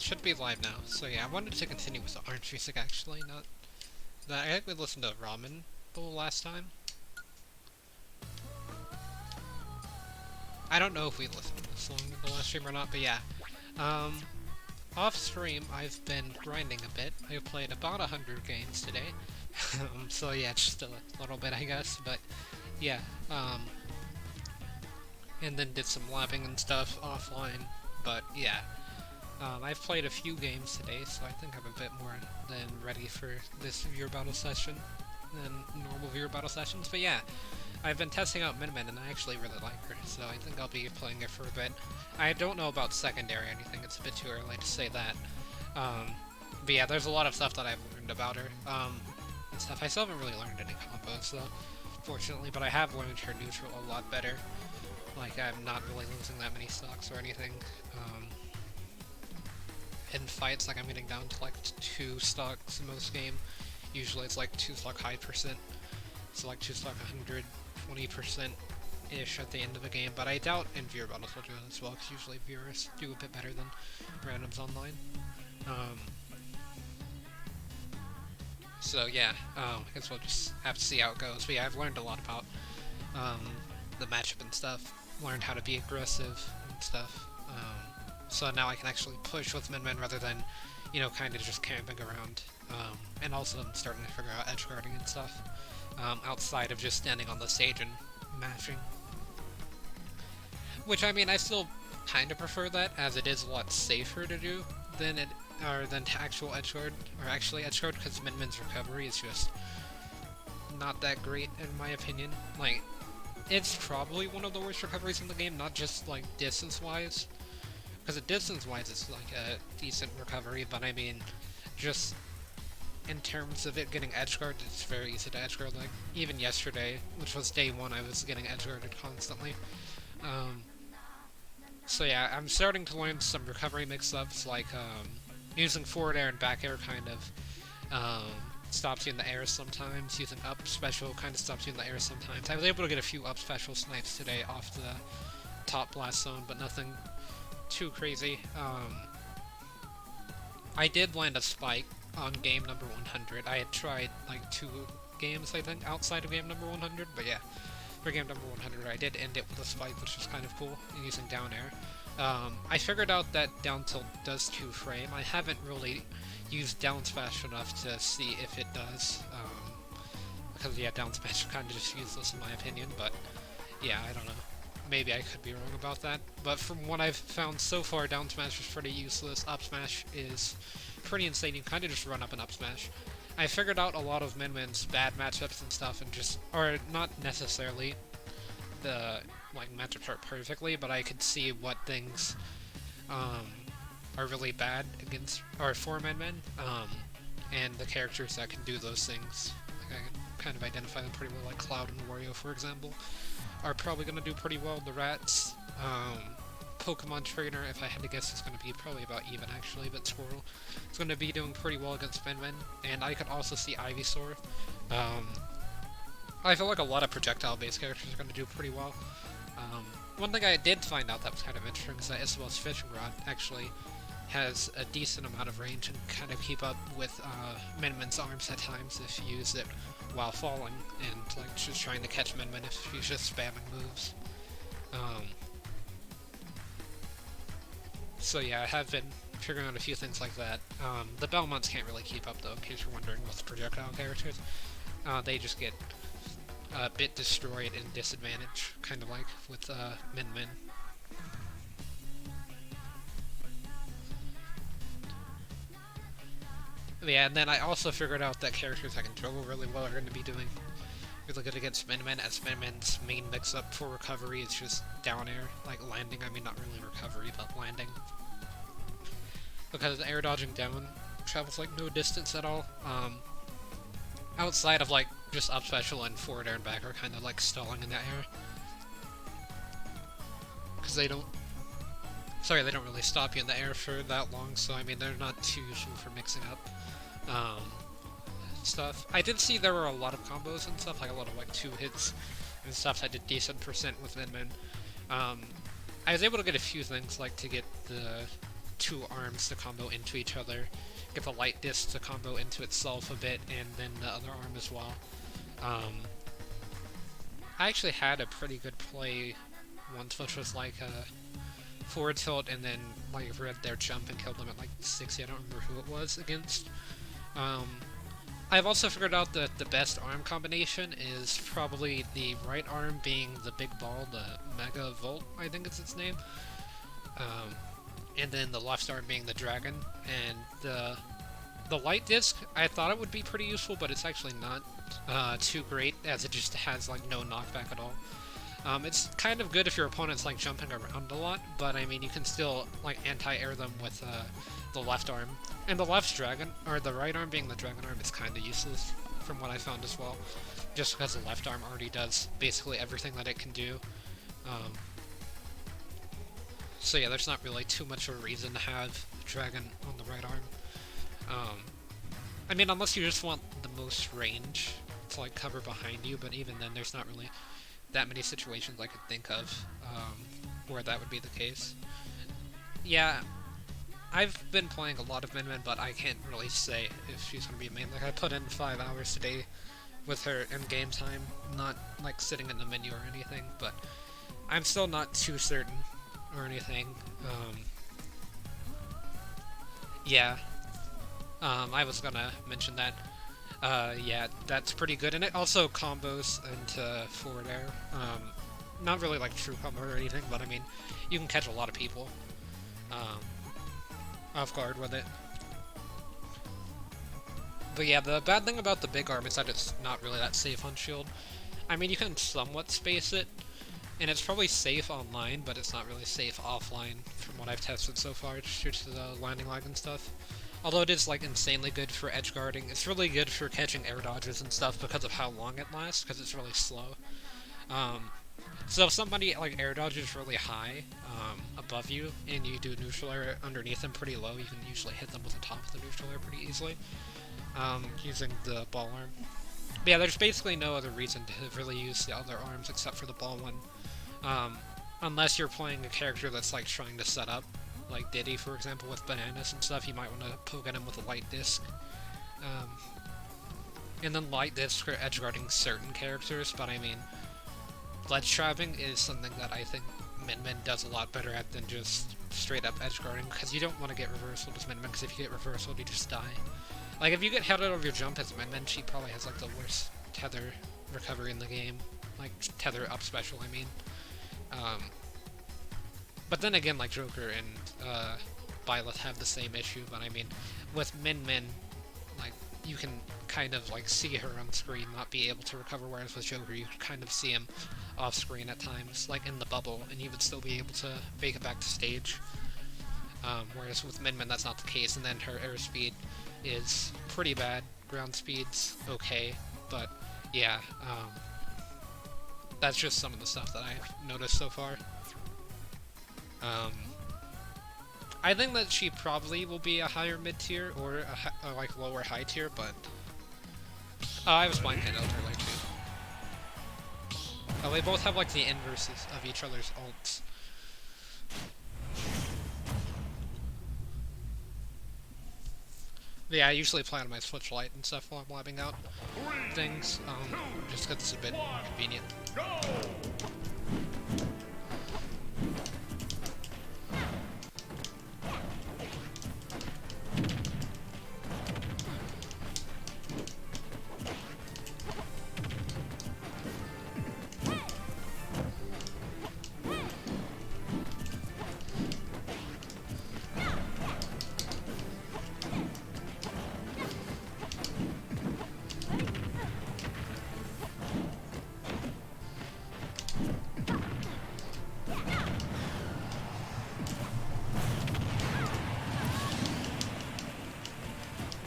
should be live now. So yeah, I wanted to continue with the Orange Music actually, not that. I think we listened to Ramen Bowl last time. I don't know if we listened to this song in the last stream or not, but yeah. Um, Off stream, I've been grinding a bit. I played about 100 games today. So yeah, it's just a little bit, I guess, but yeah. And then did some labbing and stuff offline, but yeah. I've played a few games today, so I think I'm a bit more than ready for this viewer battle session than normal viewer battle sessions. But yeah, I've been testing out Min Min, and I actually really like her, so I think I'll be playing her for a bit. I don't know about secondary or anything, it's a bit too early to say that. But yeah, there's a lot of stuff that I've learned about her, and stuff. I still haven't really learned any combos, though, fortunately, but I have learned her neutral a lot better. Like, I'm not really losing that many stocks or anything. In fights, like I'm getting down to like 2 stocks in most game. Usually it's like 2 stock high percent, so like 2 stock 120%-ish at the end of a game, but I doubt in viewer battles will do it as well, because usually viewers do a bit better than randoms online. So yeah, I guess we'll just have to see how it goes. But yeah, I've learned a lot about the matchup and stuff, learned how to be aggressive and stuff. So now I can actually push with Min Min rather than, you know, kind of just camping around. And also I'm starting to figure out edge guarding and stuff, outside of just standing on the stage and mashing. Which, I mean, I still kind of prefer that, as it is a lot safer to do than than to actual edge guard, or actually edge guard, because Min Min's recovery is just not that great in my opinion. Like, it's probably one of the worst recoveries in the game, not just like distance-wise. Because distance-wise, it's like a decent recovery, but I mean, just in terms of it getting edgeguard, it's very easy to edgeguard. Like, even yesterday, which was day 1, I was getting edgeguarded constantly. So yeah, I'm starting to learn some recovery mix-ups, like using forward air and back air kind of stops you in the air sometimes. Using up special kind of stops you in the air sometimes. I was able to get a few up special snipes today off the top blast zone, but nothing too crazy. I did land a spike on game number 100. I had tried like 2 games, I think, outside of game number 100, but yeah, for game number 100 I did end it with a spike, which was kind of cool, using down air. I figured out that down tilt does 2 frame. I haven't really used down smash enough to see if it does, because yeah, down smash is kind of just useless in my opinion, but yeah, I don't know. Maybe I could be wrong about that, but from what I've found so far, down smash is pretty useless. Up smash is pretty insane. You kind of just run up and up smash. I figured out a lot of Min Min's bad matchups and stuff, and just, or not necessarily the like matchups are perfectly, but I could see what things are really bad against or for Min Min, and the characters that can do those things. Like, I can kind of identify them pretty well, like Cloud and Wario, for example, are probably going to do pretty well. The Rats, Pokemon Trainer, if I had to guess, is going to be probably about even actually, but Squirrel is going to be doing pretty well against Min Min, and I could also see Ivysaur. I feel like a lot of projectile-based characters are going to do pretty well. One thing I did find out that was kind of interesting is that Isabel's Fishing Rod actually has a decent amount of range and kind of keep up with Min Min's arms at times if you use it while falling, and like just trying to catch Min Min if she's just spamming moves. So yeah, I have been figuring out a few things like that. The Belmonts can't really keep up though, in case you're wondering with the projectile characters. They just get a bit destroyed in disadvantage, kind of like with Min Min. Yeah, and then I also figured out that characters that can juggle really well are going to be doing really good against Min Min, as Min Min's main mix-up for recovery is just down air, like landing. I mean, not really recovery, but landing. Because air dodging down travels like no distance at all. Outside of like just up special and forward air and back are kind of like stalling in the air. Because they don't really stop you in the air for that long, so I mean, they're not too useful for mixing up stuff. I did see there were a lot of combos and stuff, like a lot of like 2 hits and stuff. I did decent percent with Min Min. I was able to get a few things, like to get the two arms to combo into each other, get the light disc to combo into itself a bit, and then the other arm as well. I actually had a pretty good play once, which was like a forward tilt and then like read their jump and killed them at like 60. I don't remember who it was against. I've also figured out that the best arm combination is probably the right arm being the big ball, the Mega Volt, I think is its name. And then the left arm being the dragon. And the light disc, I thought it would be pretty useful, but it's actually not too great, as it just has like no knockback at all. It's kind of good if your opponent's like jumping around a lot, but I mean you can still like anti-air them with the left arm. And the left dragon, or the right arm being the dragon arm, is kind of useless from what I found as well, just because the left arm already does basically everything that it can do. So yeah, there's not really too much of a reason to have dragon on the right arm. I mean, unless you just want the most range to like cover behind you, but even then there's not really that many situations I could think of where that would be the case. Yeah, I've been playing a lot of Min Min, but I can't really say if she's going to be a main. Like, I put in 5 hours today with her in game time, not like sitting in the menu or anything, but I'm still not too certain or anything. Yeah, I was gonna mention that. Yeah, that's pretty good, and it also combos into forward air. Not really like true combo or anything, but I mean, you can catch a lot of people off guard with it. But yeah, the bad thing about the big arm is that it's not really that safe on shield. I mean, you can somewhat space it, and it's probably safe online, but it's not really safe offline from what I've tested so far, just due to the landing lag and stuff. Although it is like insanely good for edge guarding, it's really good for catching air dodges and stuff because of how long it lasts, because it's really slow. So if somebody like air dodges really high above you, and you do neutral air underneath them pretty low, you can usually hit them with the top of the neutral air pretty easily, using the ball arm. But yeah, there's basically no other reason to really use the other arms except for the ball one. Unless you're playing a character that's like trying to set up, like Diddy, for example, with bananas and stuff, you might want to poke at him with a light disc. And then light disc for edge guarding certain characters, but I mean, ledge trapping is something that I think Min Min does a lot better at than just straight up edge guarding, because you don't want to get reversal as Min Min, because if you get reversal, you just die. Like, if you get held out of your jump as Min Min, she probably has like the worst tether recovery in the game. Like, tether up special, I mean. But then again, like Joker and Byleth have the same issue, but I mean, with Min Min, like, you can kind of like see her on screen not be able to recover, whereas with Joker you can kind of see him off screen at times, like in the bubble, and you would still be able to make it back to stage. Whereas with Min Min that's not the case, and then her airspeed is pretty bad, ground speed's okay, but yeah, that's just some of the stuff that I've noticed so far. I think that she probably will be a higher mid-tier or a like lower high tier, but I was playing Hand earlier too. They both have like the inverses of each other's ults. But yeah, I usually play on my Switch Lite and stuff while I'm labbing out things, just because it's a bit more convenient.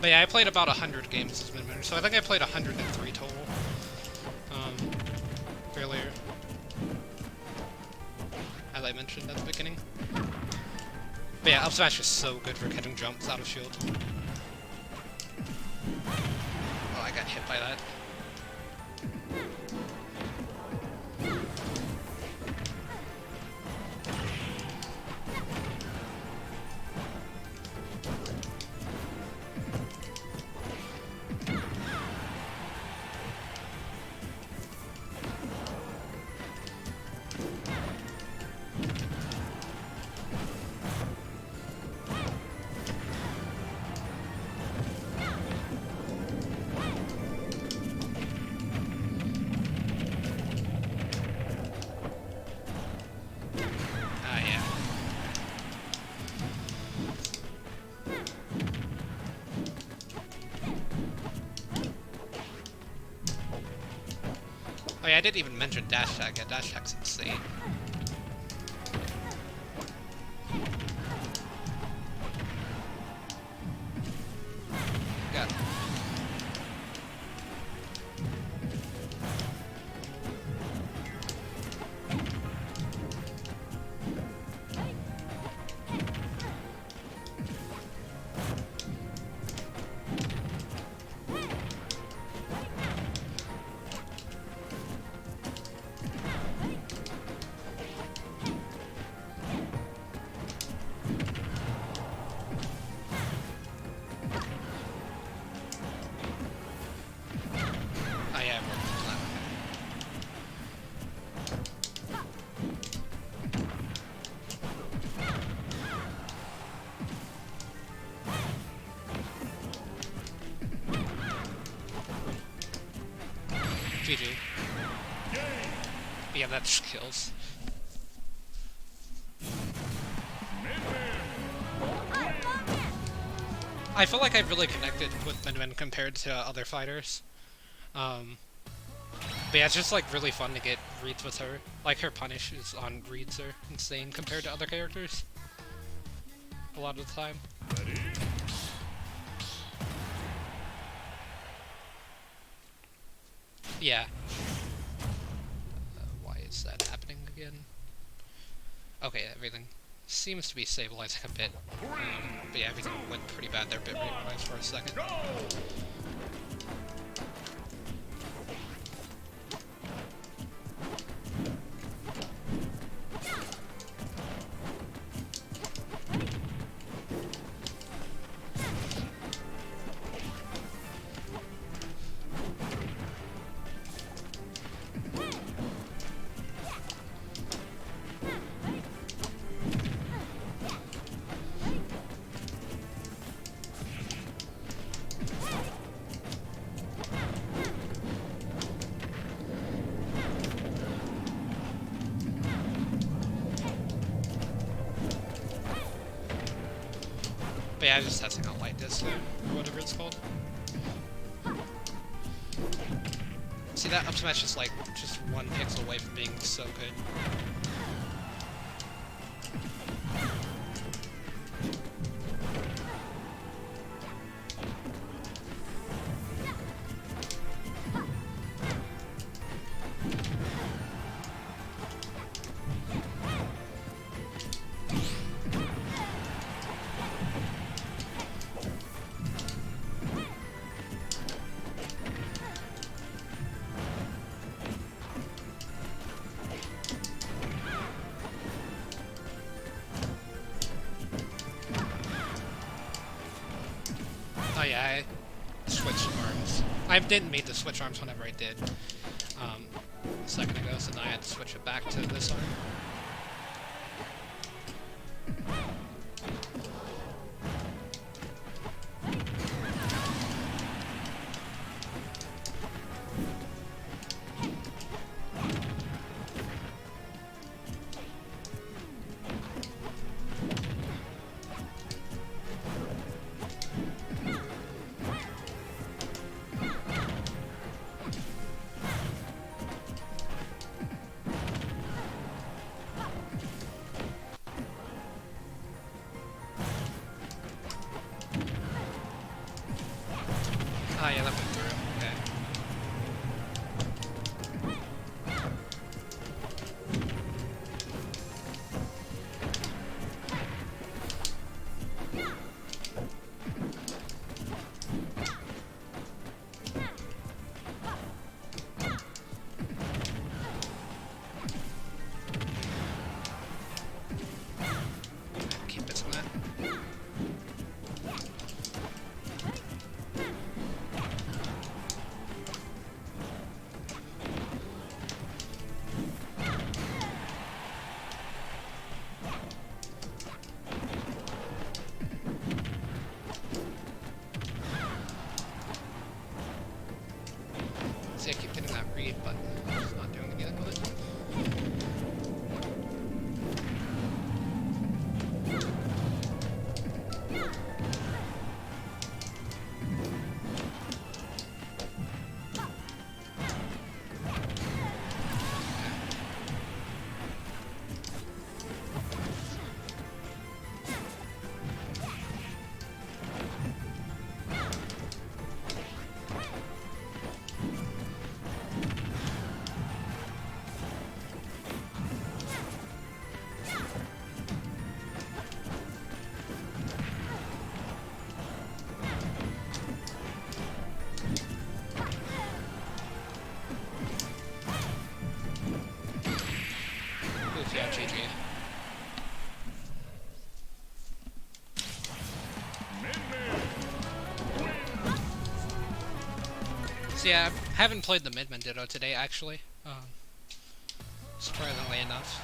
But yeah, I played about 100 games as Min Min, so I think I played 103 total, earlier, as I mentioned at the beginning. But yeah, up smash is so good for catching jumps out of shield. Oh, I got hit by that. Oh yeah, I didn't even mention dash tag. Yeah, dash tag's insane. Got it. Oh yeah, I broke the plan. GG. Yeah, that just kills. I feel like I've really connected with Min Min compared to other fighters. But yeah, it's just like really fun to get reads with her. Like her punishes on reads are insane compared to other characters. A lot of the time. Yeah. Why is that happening again? Okay, everything seems to be stabilizing a bit. But yeah, everything went pretty bad there, bit rate-wise for a second. But yeah, I was just testing out Light Disc, or whatever it's called. See, that up smash is like just one pixel away from being so good. Oh yeah, I switched arms. I didn't mean to switch arms whenever I did a second ago, so now I had to switch it back to this arm. Ah, yeah, that went through. Okay. Keep missing that. So yeah, I haven't played the Midman Ditto today, actually. Surprisingly enough.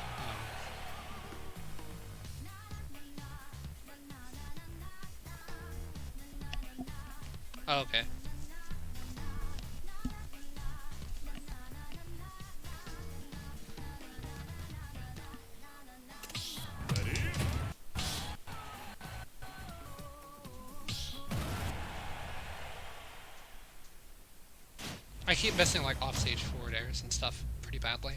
Oh, okay. I keep missing like offstage forward airs and stuff pretty badly.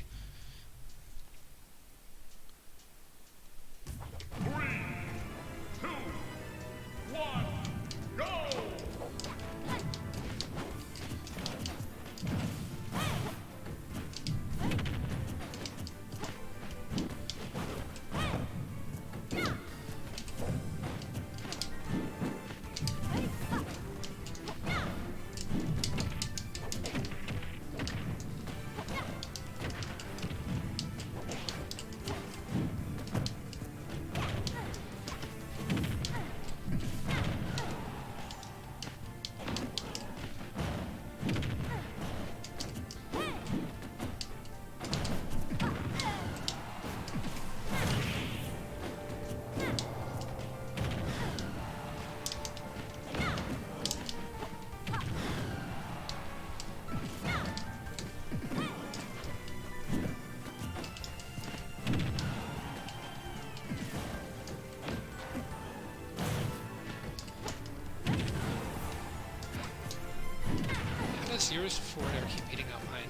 Yours forward air keep eating up mine,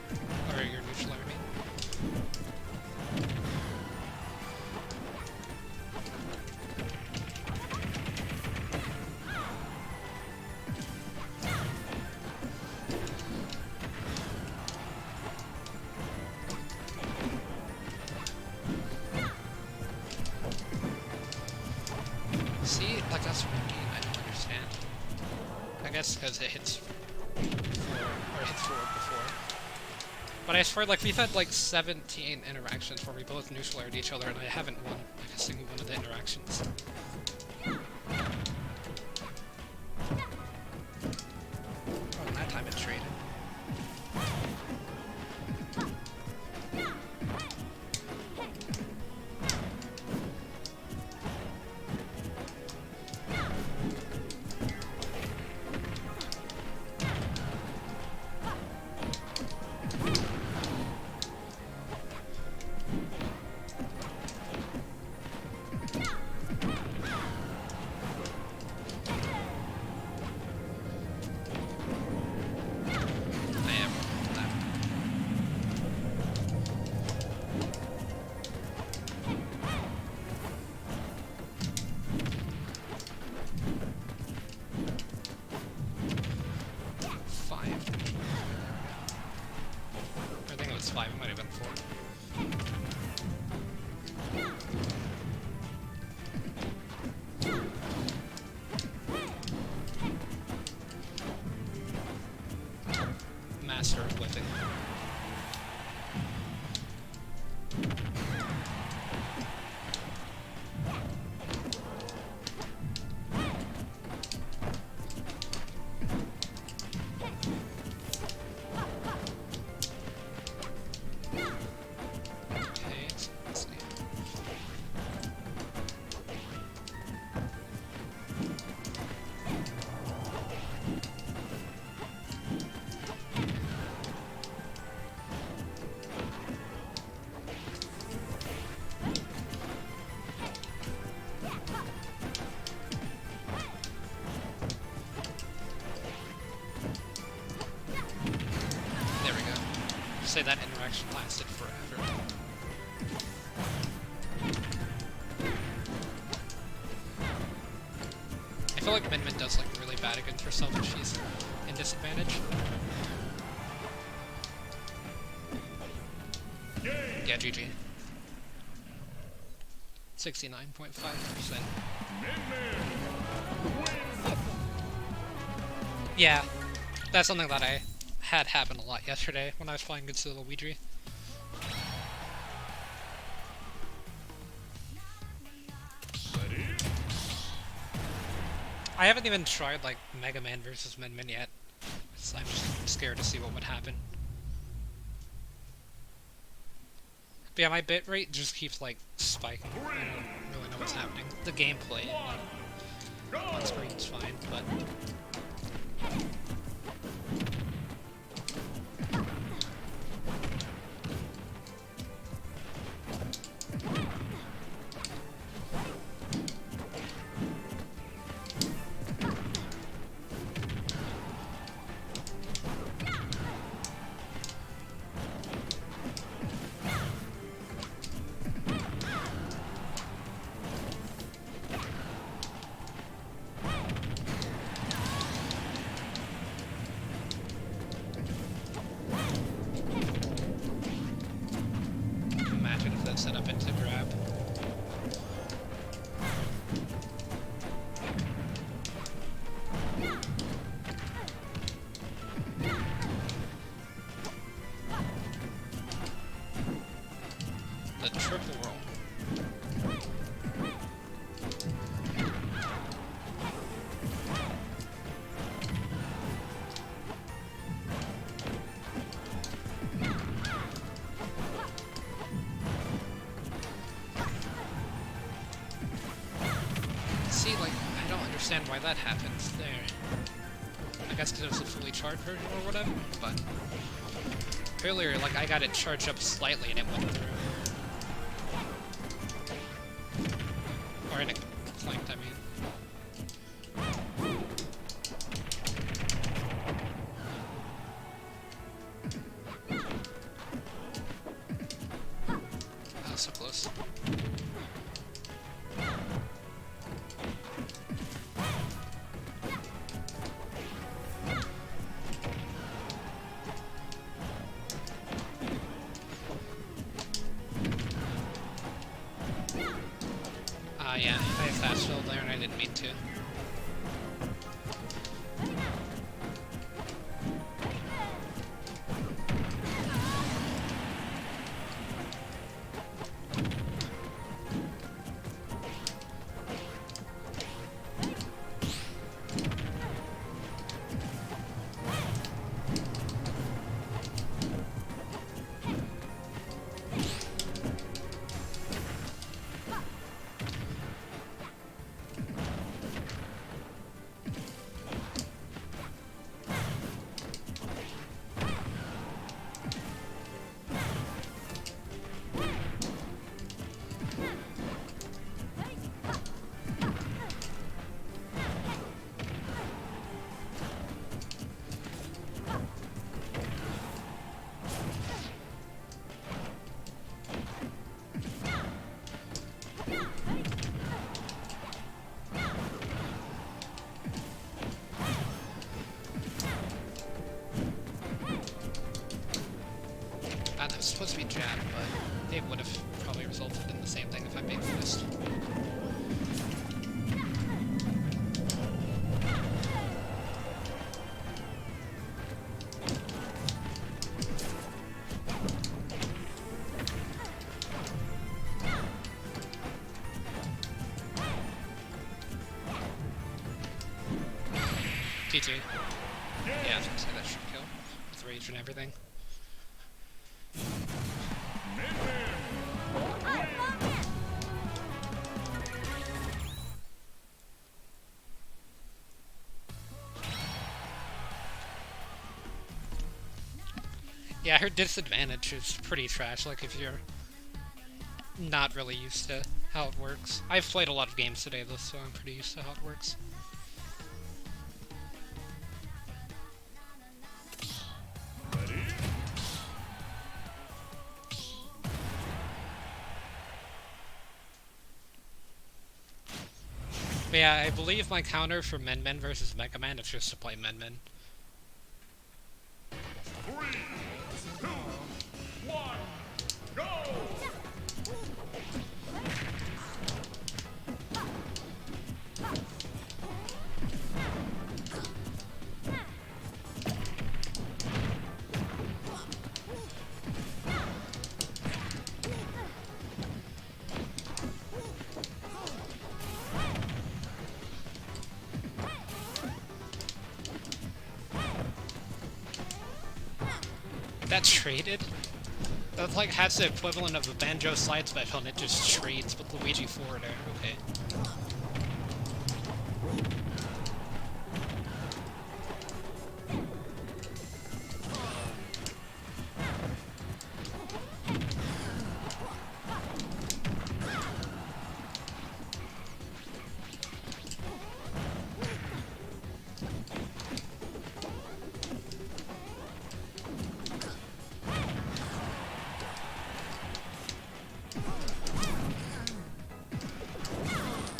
or your neutral air, I mean. See, like that's ringing, I don't understand. I guess because it hits forward before. But I swear, like, we've had like 17 interactions where we both neutral aired each other and I haven't won like a single one of the interactions. Oh, and that time it traded. Master of whipping. Say that interaction lasted forever. I feel like Min Min does like really bad against herself if she's in disadvantage. Yeah, GG. 69.5%. Yeah, that's something that I had happened a lot yesterday when I was playing against Luigi. I haven't even tried like Mega Man versus Min Min yet. So I'm just scared to see what would happen. But yeah, my bitrate just keeps like spiking. I don't really know what's happening. The gameplay, like, on screen's fine, but imagine if that's set up into grab. The triple roll. See, like, I don't understand why that happens there. I guess because it was a fully charged version or whatever, but earlier, like, I got it charged up slightly and it went through. Or in a flanked, I mean. Oh, so close. Yeah, I fast filled there and I didn't mean to. That was supposed to be jab, but it would have probably resulted in the same thing if I'm being honest. GG. Yeah, I was gonna say that should kill. With rage and everything. Yeah, her disadvantage is pretty trash, like if you're not really used to how it works. I've played a lot of games today though, so I'm pretty used to how it works. But yeah, I believe my counter for Min Min versus Mega Man is just to play Min Min. 3, 2, 1, go! That traded? That like has the equivalent of a Banjo slide special and it just trades with Luigi forward air. Okay.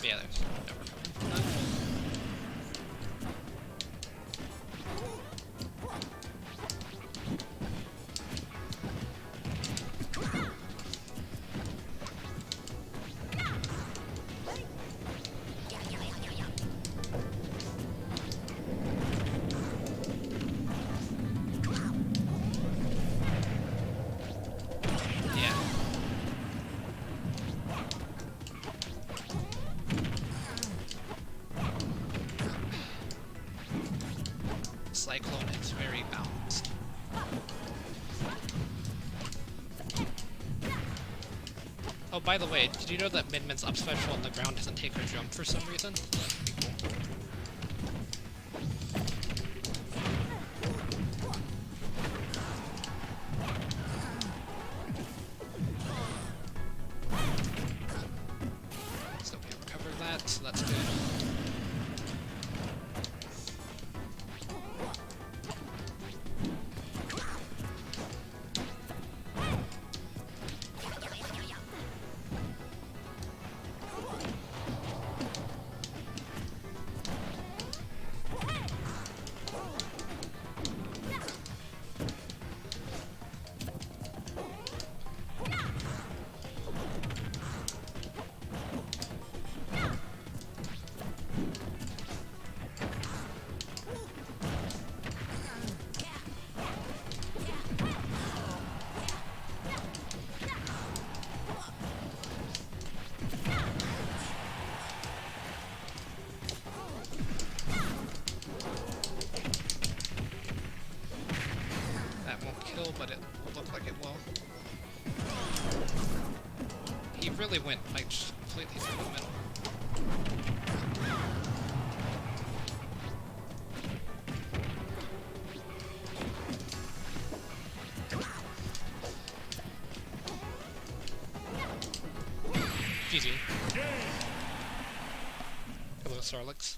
Yeah, there's no recovering from that. Yeah. Cyclone is very balanced. Oh, by the way, did you know that Min Min's up special on the ground doesn't take her jump for some reason? So we recovered that, so that's good. That won't kill, but it will look like it will. He really went like just completely through the middle. GG. Hello, Starlix.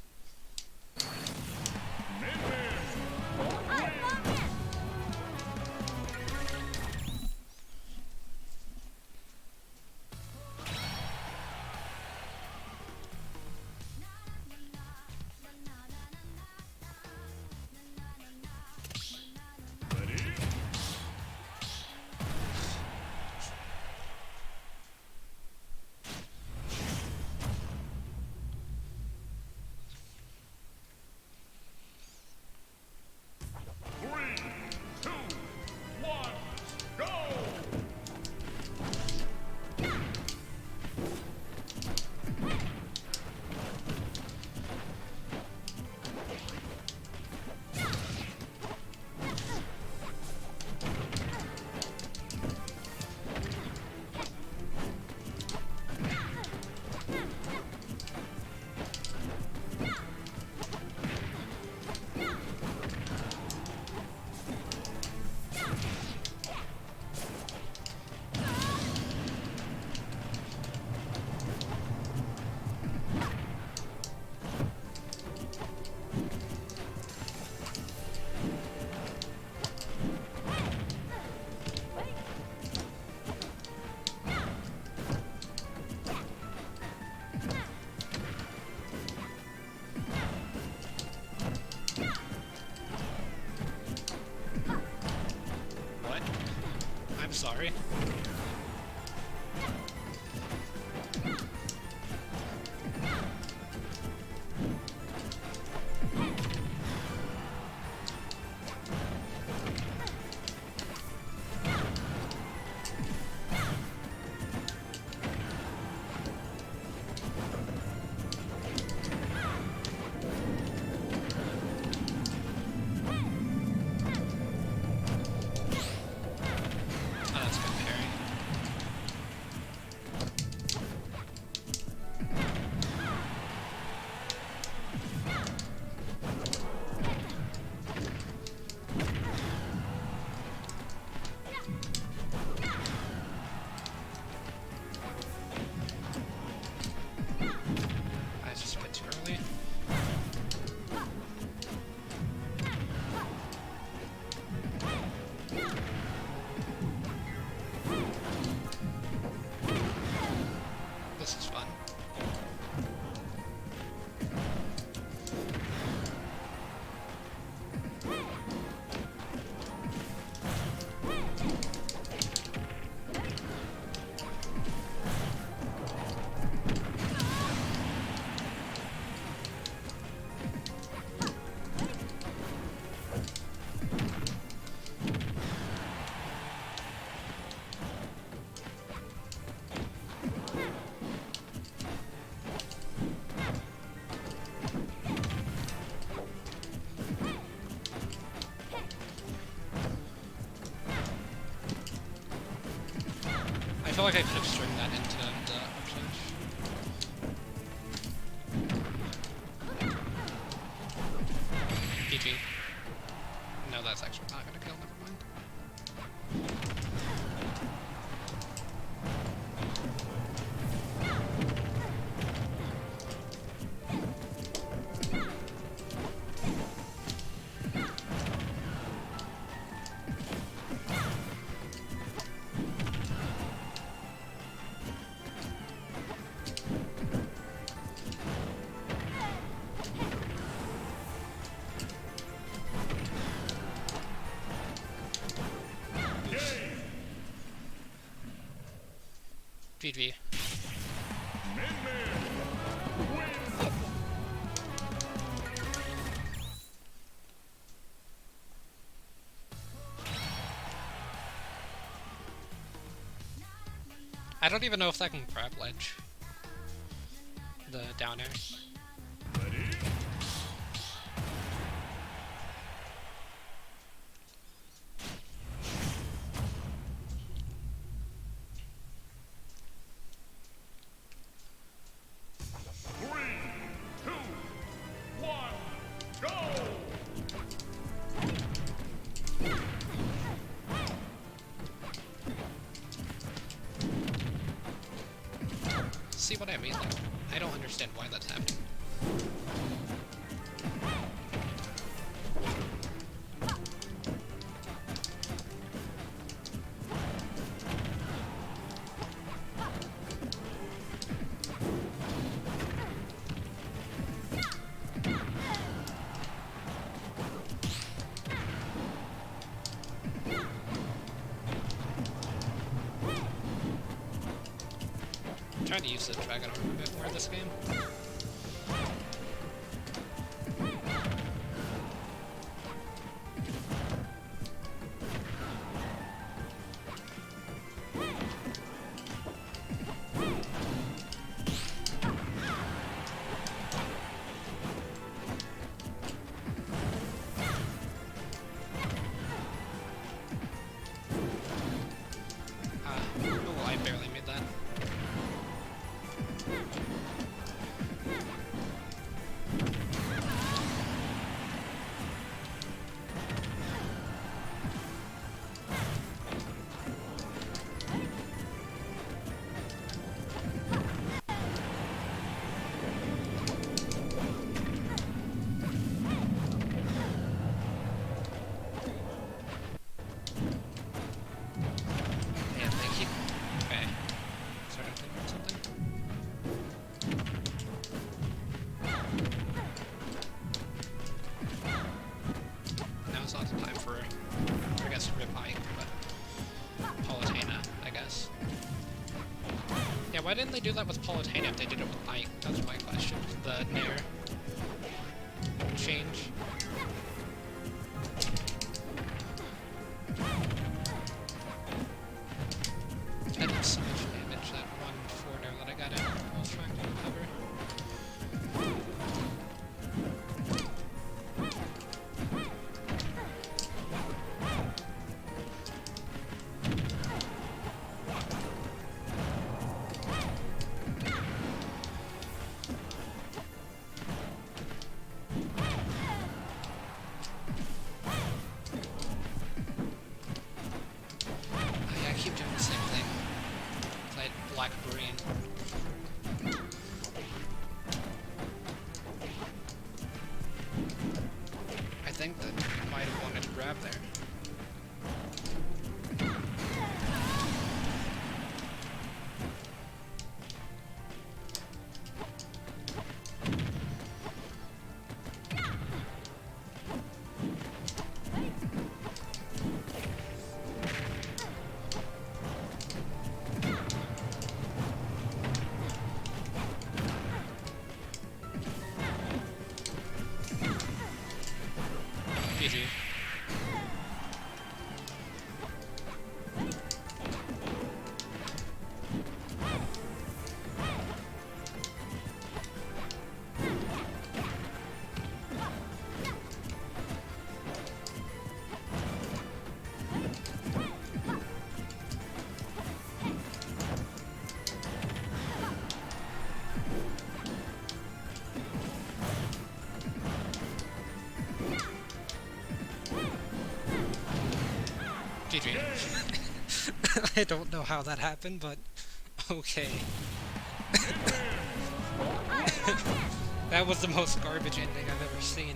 Sorry. feel like I could have stringed that into the upstage. PG. No, that's actually not gonna kill, never mind. GG. Min Min wins. I don't even know if that can grab ledge. The down air. Ready? Three, two, one, go! See what I mean? Like, I don't understand why that's happening. I'm trying to use the dragon arm a bit more this game. Oh, I barely made that. Yeah, thank you. Okay. Sorry, I'm thinking of something. Now's not the time for, I guess, Rip Ike, but Palutena, I guess. Yeah, why didn't they do that with Palutena if they did it with Ike? That's my question. The Nair change. That did so much damage, that one forwarder that I got in while I was trying to recover. Yeah, I keep doing the same thing. Play Black Marine. I think that I might have wanted to grab there. GG. GG. I don't know how that happened, but okay. That was the most garbage ending I've ever seen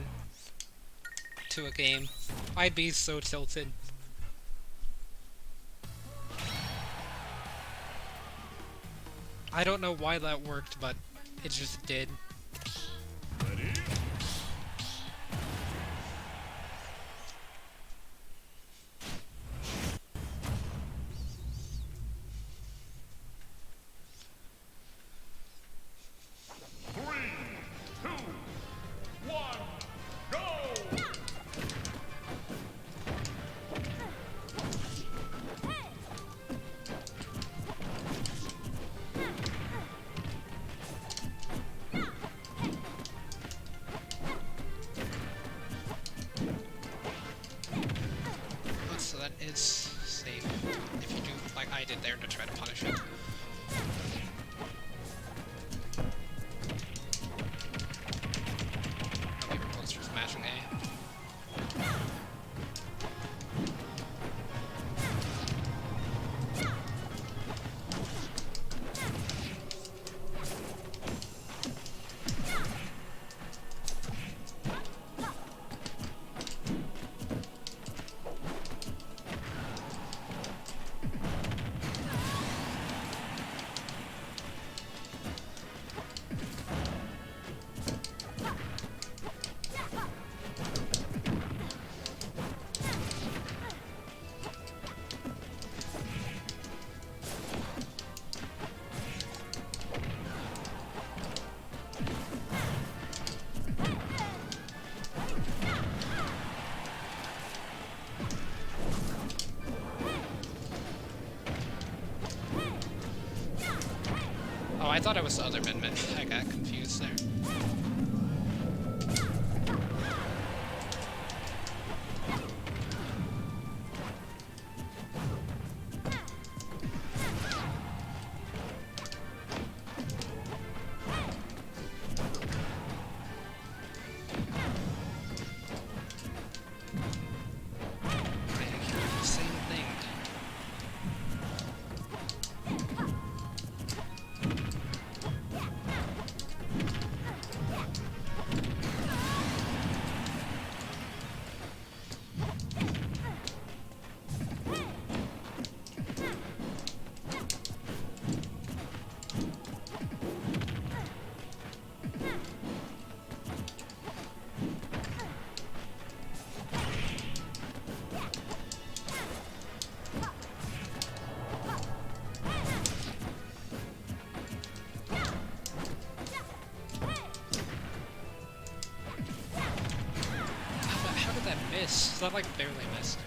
to a game. I'd be so tilted. I don't know why that worked, but it just did. Ready? Three, two, one, go! Oh, so that is safe if you do like I did there to try to punish it. Oh, we were both just mashing A. Oh, I thought it was the other Min Min. I got confused there. I keep doing the same thing. How did that miss? That like barely missed.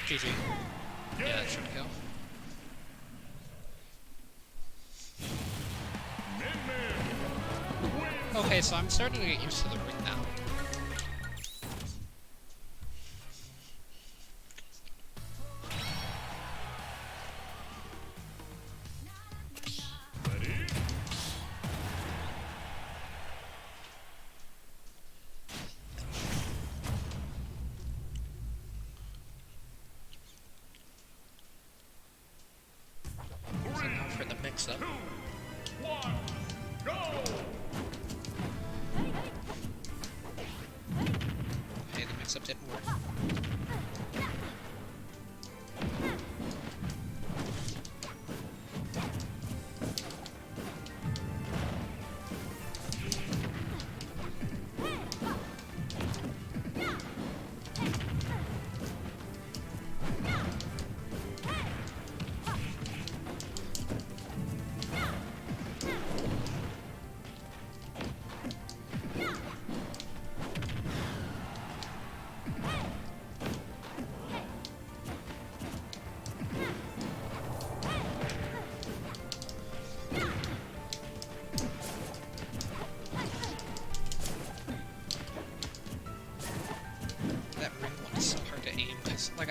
GG. Yeah, that should kill. Min Min wins! Okay, so I'm starting to get used to the ring now. Ready? So now for the mix-up. 2, 1, go! Hey, the mix-up didn't work.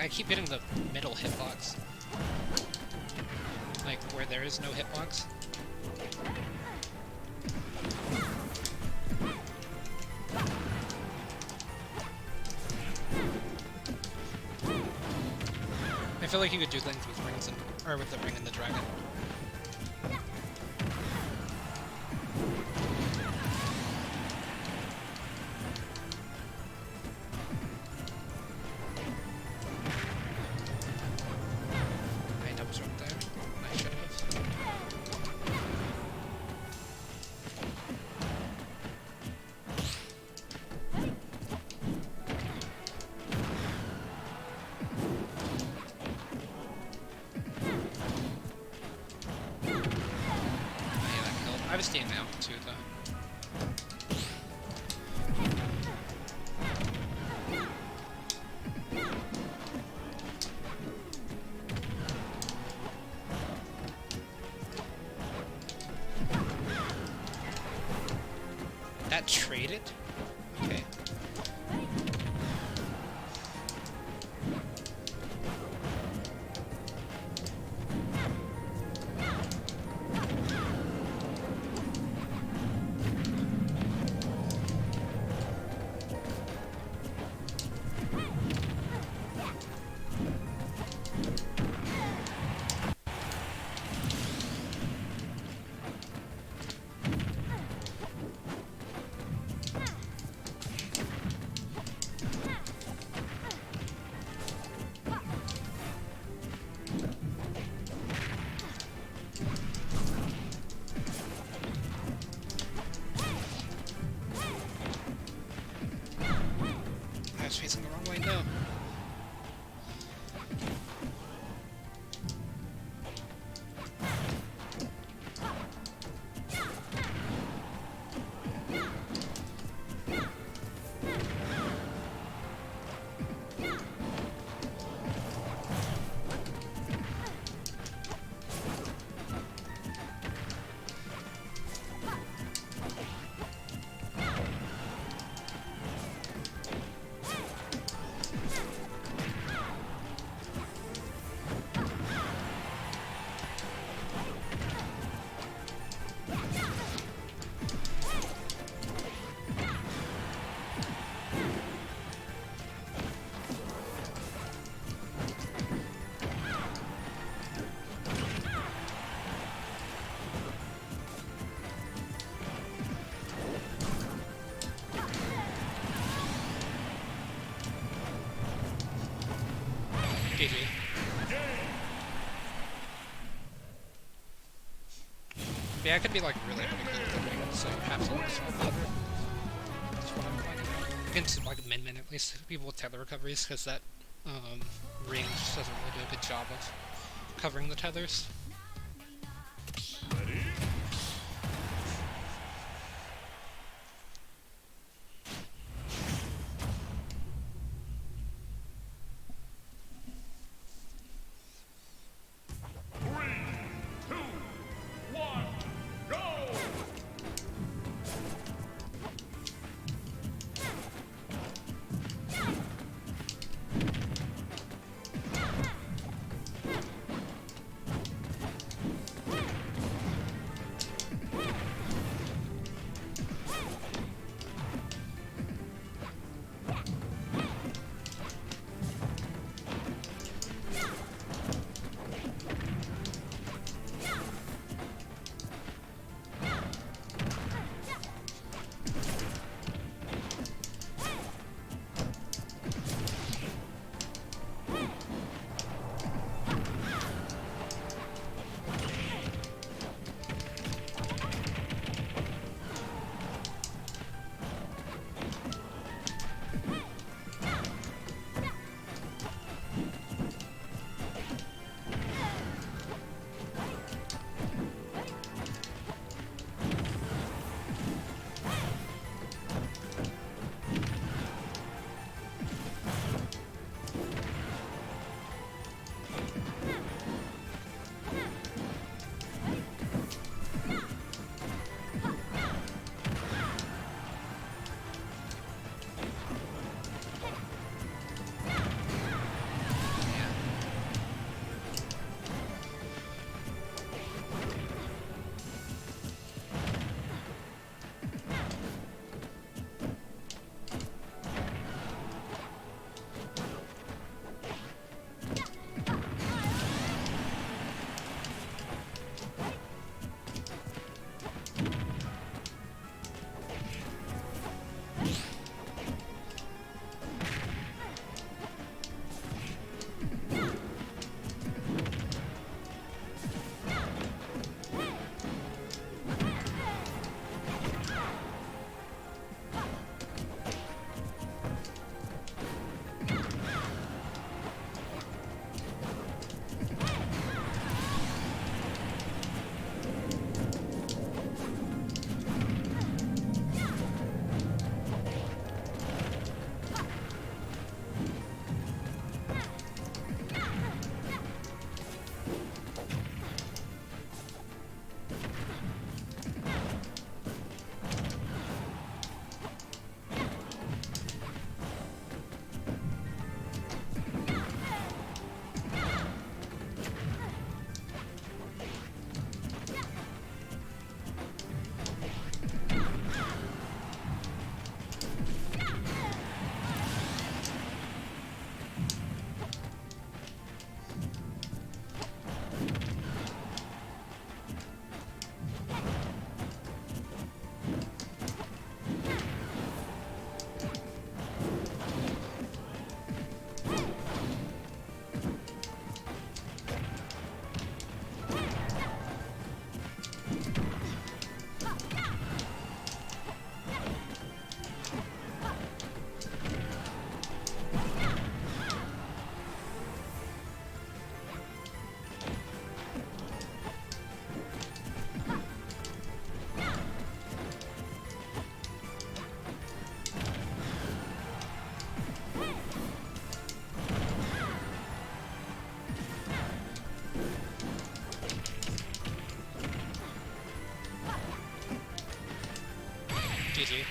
I keep getting the middle hitbox. Like, where there is no hitbox. I feel like you could do things with rings and, or with the ring and the dragon. Right, that was right there. I should have. I was staying out too, though. That traded? Okay. I was facing the wrong way, no. GG. Yeah, I could be like really good with the ring, so absolutely solve better. That's what I'm finding out. Against like min at least, people with tether recoveries, because that ring just doesn't really do a good job of covering the tethers. Ready? GG.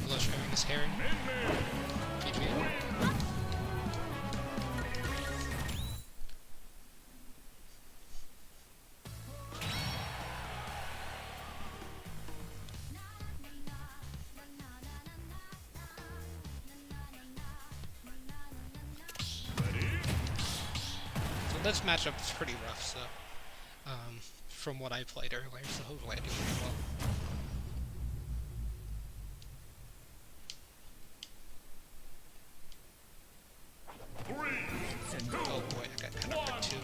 Hello, sharing is Harry. GG. So this matchup is pretty rough, so from what I played earlier, so hopefully I do pretty well. Oh boy, I got kind of hurt too.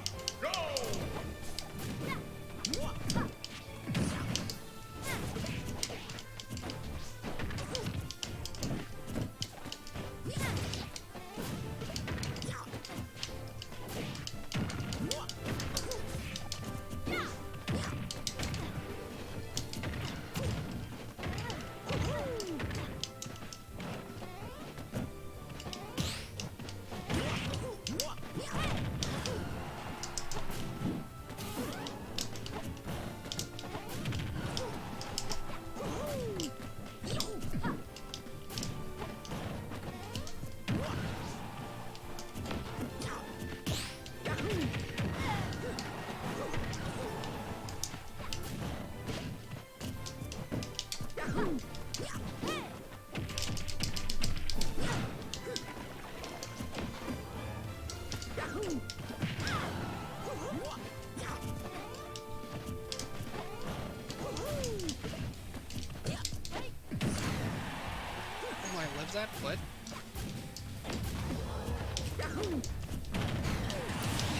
Oh, I live that? What?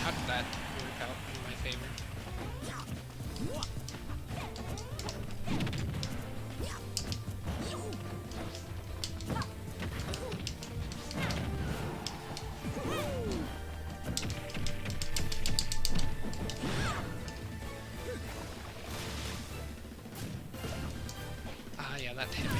How did that work out in my favor? Ah, yeah, that hit me.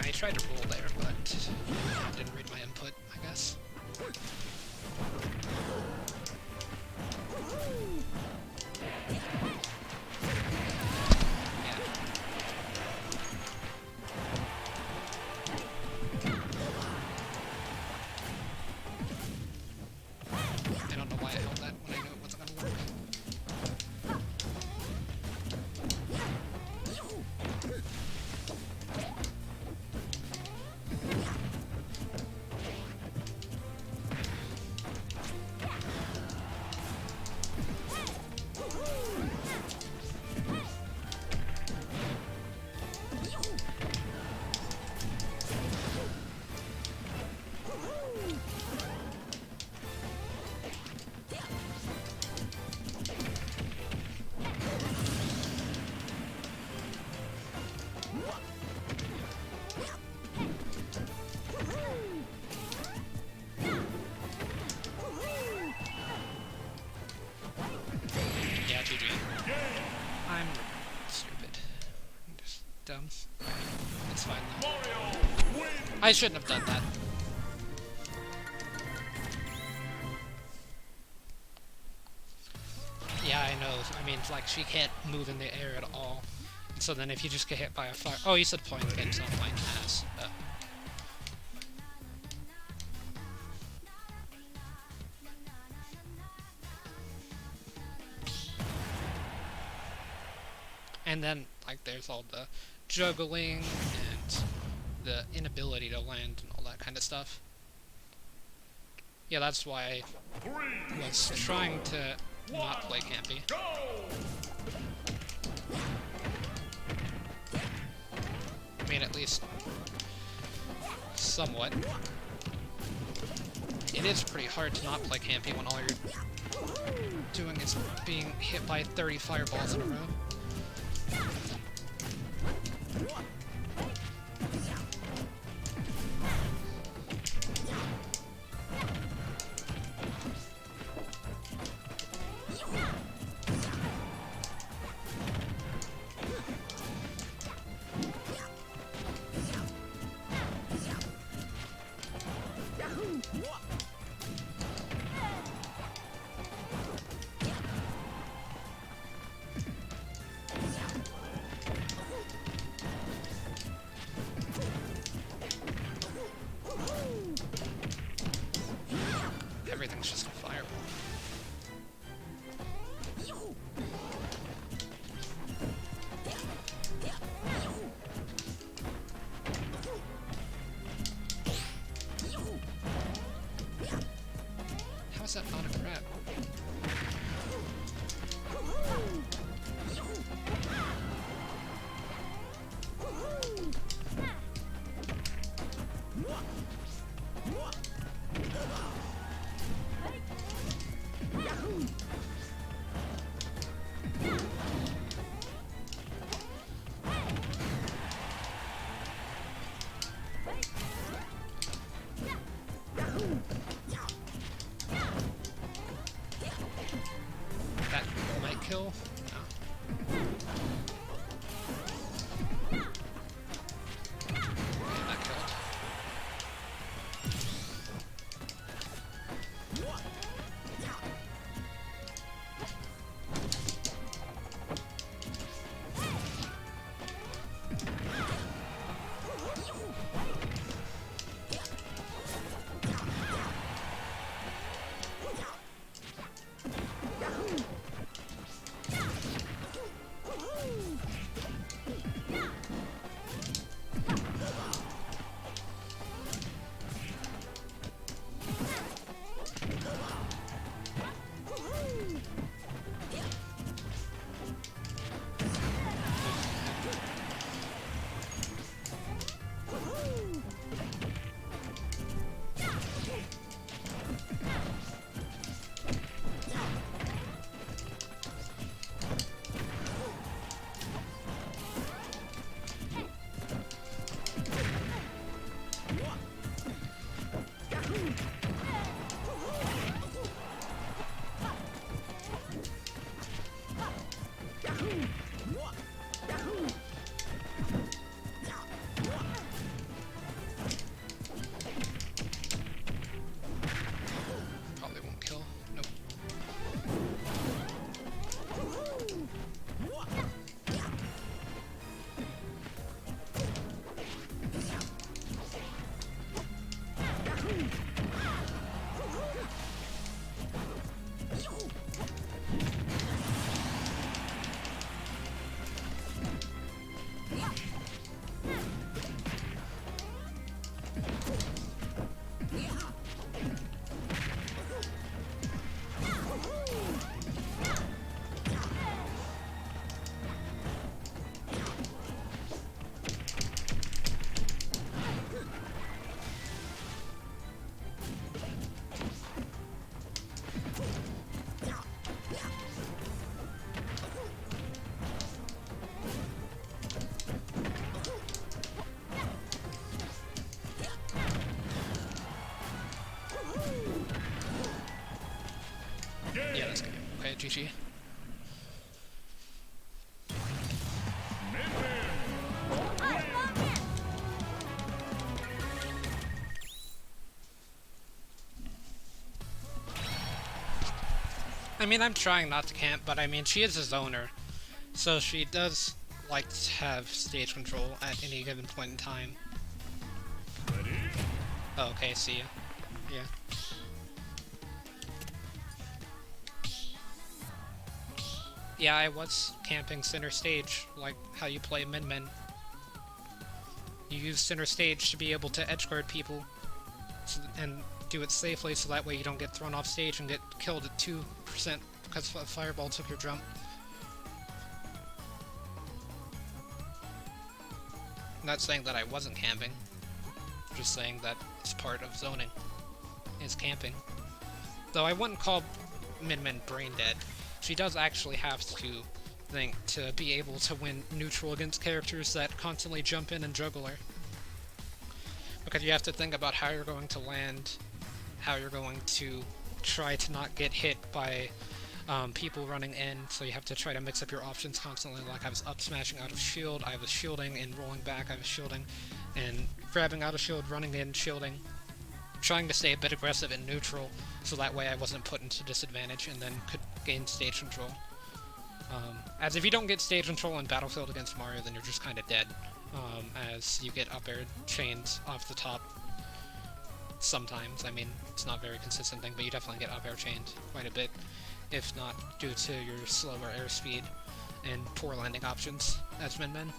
I tried to roll there, but I didn't read my input, I guess. Yeah. I don't know why I held that when I knew it wasn't gonna work. Yeah, GG. I'm stupid. I'm just dumb. It's fine though. I shouldn't have done that. Yeah, I know. I mean, like, she can't move in the air at all. So then if you just get hit by a fire... Oh, you said point game's not playing ass. And then, like, there's all the juggling and the inability to land and all that kind of stuff. Yeah, that's why I was trying to not play campy. Go! I mean, at least somewhat. It is pretty hard to not play campy when all you're doing is being hit by 30 fireballs in a row. Everything's just a fireball. How is that not a grab? That might kill? No. Okay, that killed. Probably won't kill. Nope. Yeah, that's good. Okay, GG. I mean, I'm trying not to camp, but I mean, she is a zoner, so she does like to have stage control at any given point in time. Ready? Oh, okay, see ya. Yeah. Yeah, I was camping center stage, like how you play Min Min. You use center stage to be able to edge guard people and do it safely, so that way you don't get thrown off stage and get killed at 2% because a fireball took your jump. I'm not saying that I wasn't camping, I'm just saying that it's part of zoning, is camping. Though I wouldn't call Min Min brain dead. She does actually have to think to be able to win neutral against characters that constantly jump in and juggle her. Because you have to think about how you're going to land, how you're going to try to not get hit by people running in, so you have to try to mix up your options constantly. Like, I was up smashing out of shield, I was shielding and rolling back, I was shielding and grabbing out of shield, running in, shielding, trying to stay a bit aggressive and neutral, so that way I wasn't put into disadvantage and then could gain stage control. As if you don't get stage control in Battlefield against Mario, then you're just kind of dead, as you get up air chains off the top sometimes. I mean, it's not a very consistent thing, but you definitely get up air chained quite a bit, if not due to your slower airspeed and poor landing options as Min Min.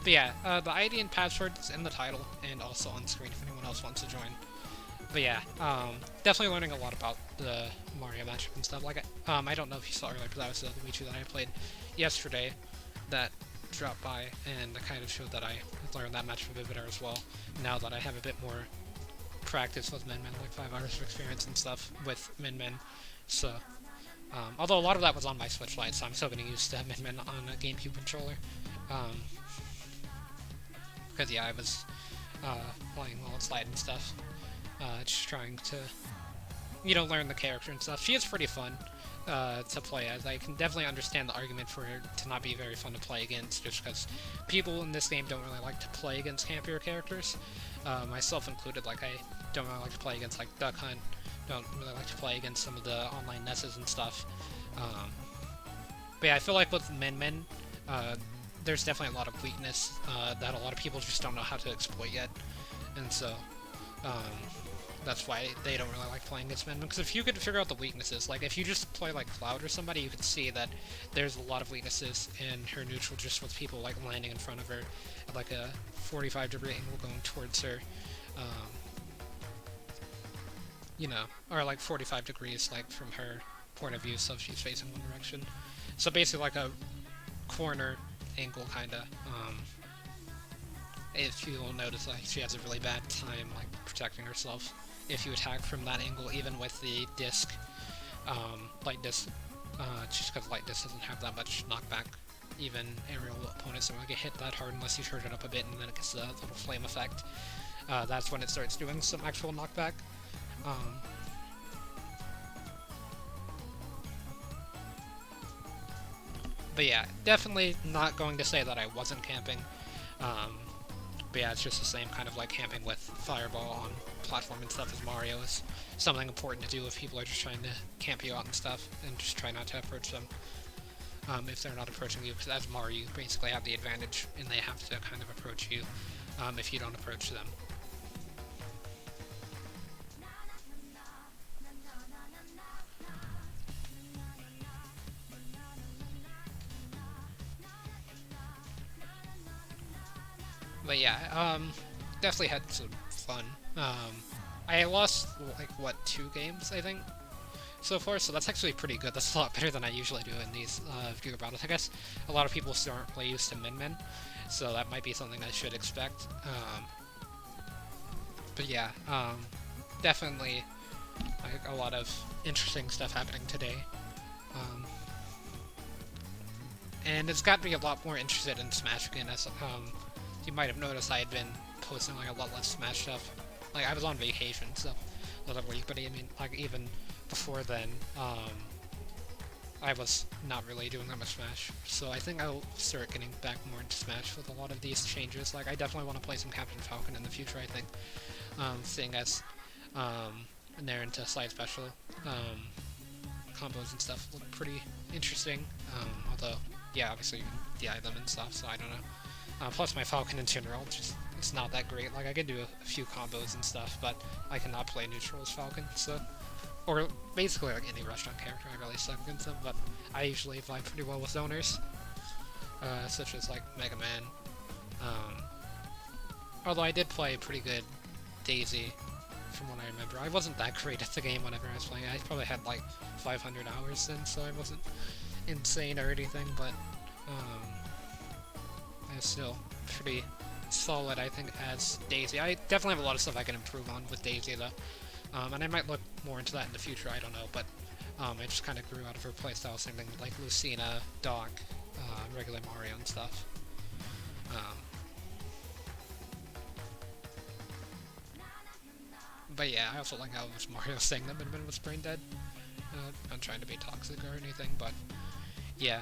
But yeah, the ID and password is in the title and also on screen if anyone else wants to join. But yeah, definitely learning a lot about the Mario matchup and stuff. Like, I don't know if you saw earlier, but that was the Luigi that I played yesterday that dropped by, and it kind of showed that I learned that matchup a bit better as well, now that I have a bit more practice with Min Min, like 5 hours of experience and stuff with Min Min. So, although a lot of that was on my Switch Lite, so I'm still getting used to Min Min on a GameCube controller. Because yeah, I was playing while it's light and stuff. Just trying to, learn the character and stuff. She is pretty fun to play as. I can definitely understand the argument for her to not be very fun to play against, just because people in this game don't really like to play against campier characters. Myself included, like, I don't really like to play against, like, Duck Hunt. Don't really like to play against some of the online Nesses and stuff. But yeah, I feel like with Min Min, there's definitely a lot of weakness that a lot of people just don't know how to exploit yet. And so, that's why they don't really like playing against Min Min, because if you could figure out the weaknesses, like if you just play like Cloud or somebody, you could see that there's a lot of weaknesses in her neutral, just with people like landing in front of her at like a 45-degree angle going towards her, or like 45 degrees like from her point of view, so if she's facing one direction. So basically like a corner angle kinda. If you'll notice, like, she has a really bad time like protecting herself if you attack from that angle, even with the disc, light disc, just because light disc doesn't have that much knockback. Even aerial opponents don't really get hit that hard unless you charge it up a bit, and then it gets a little flame effect. That's when it starts doing some actual knockback. But yeah, definitely not going to say that I wasn't camping. But yeah, it's just the same kind of like camping with Fireball on platform and stuff as Mario is something important to do if people are just trying to camp you out and stuff, and just try not to approach them if they're not approaching you, because as Mario you basically have the advantage and they have to kind of approach you if you don't approach them. But yeah, definitely had some fun. I lost, like, what, 2 games, I think, so far, so that's actually pretty good. That's a lot better than I usually do in these viewer battles. I guess a lot of people still aren't really used to Min Min, so that might be something I should expect. But yeah, definitely like a lot of interesting stuff happening today. And it's got me a lot more interested in Smash again, as you might have noticed I had been posting like a lot less Smash stuff. Like, I was on vacation, so the other week, but I mean, like, even before then, I was not really doing that much Smash. So I think I'll start getting back more into Smash with a lot of these changes. Like, I definitely want to play some Captain Falcon in the future, I think, seeing as they're into side special combos and stuff look pretty interesting. Although, yeah, obviously you can DI them and stuff, so I don't know. Plus my Falcon in general, just, it's not that great. Like, I can do a few combos and stuff, but I cannot play neutral as Falcon, so... Or basically like any restaurant character, I really suck against them, but I usually vibe pretty well with zoners. such as like Mega Man. Um, Although I did play pretty good Daisy, from what I remember. I wasn't that great at the game whenever I was playing. I probably had like 500 hours then, so I wasn't insane or anything, but I was still pretty solid, I think, as Daisy. I definitely have a lot of stuff I can improve on with Daisy, though. And I might look more into that in the future, I don't know, but I just kind of grew out of her playstyle, same thing with like Lucina, Doc, regular Mario and stuff. But yeah, I also like how it was Mario saying that Min was brain dead. Not trying to be toxic or anything, but yeah.